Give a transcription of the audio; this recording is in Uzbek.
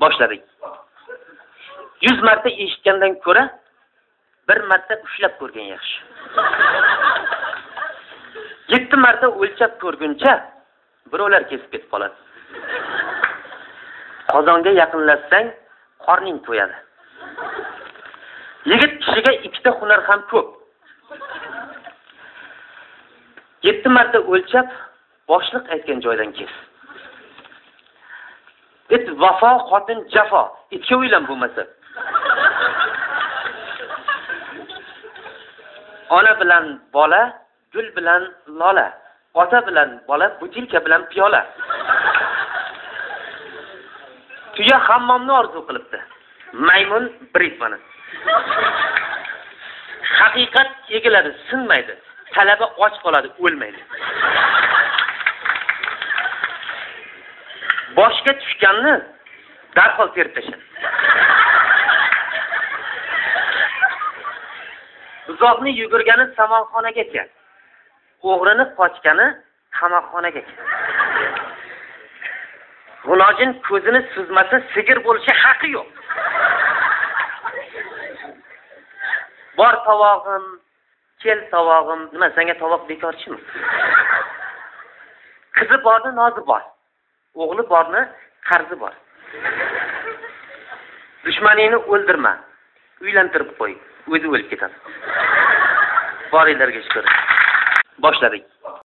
Boshladik. 100 marta eshitgandan ko'ra 1 marta ushlab ko'rgan yaxshi. 7 marta o'lchab ko'rguncha birovlar kesib ketib qoladi. Qozonga yaqinlashsang, qorning to'yadi. Yigit kishiga ikkita hunar ham ko'p. 7 marta o'lchab, boshliq aytgan joydan kes. It vafo, xotin jafo. Itga o'ylan bo'lmasa. Ona bilan bola, gul bilan lola. Ota bilan bola, butilka bilan piyola. Tuya hammomni orzu qilibdi. Maymun britmani. Haqiqat egiladi, sinmaydi. Talaba och qoladi, o'lmaydi. Boshga tushganni darhol terib tashla. Uzoqni yugurgani samonxonaga kel. O'g'rini qochgani qamoqxonaga kel. G'unojin ko'zini suzmasa sigir bo'lishi haqqi yo'q. Bor tovog'im, kel tovog'im, nima senga tovoq bekorchimi? Qizi borni nozi bor. O'g'li borni qarzi bor. Dushmaningni o'ldirma. Uylantirib qo'y. O'zi o'lib ketadi. Boringlarga shukr. Boshladik.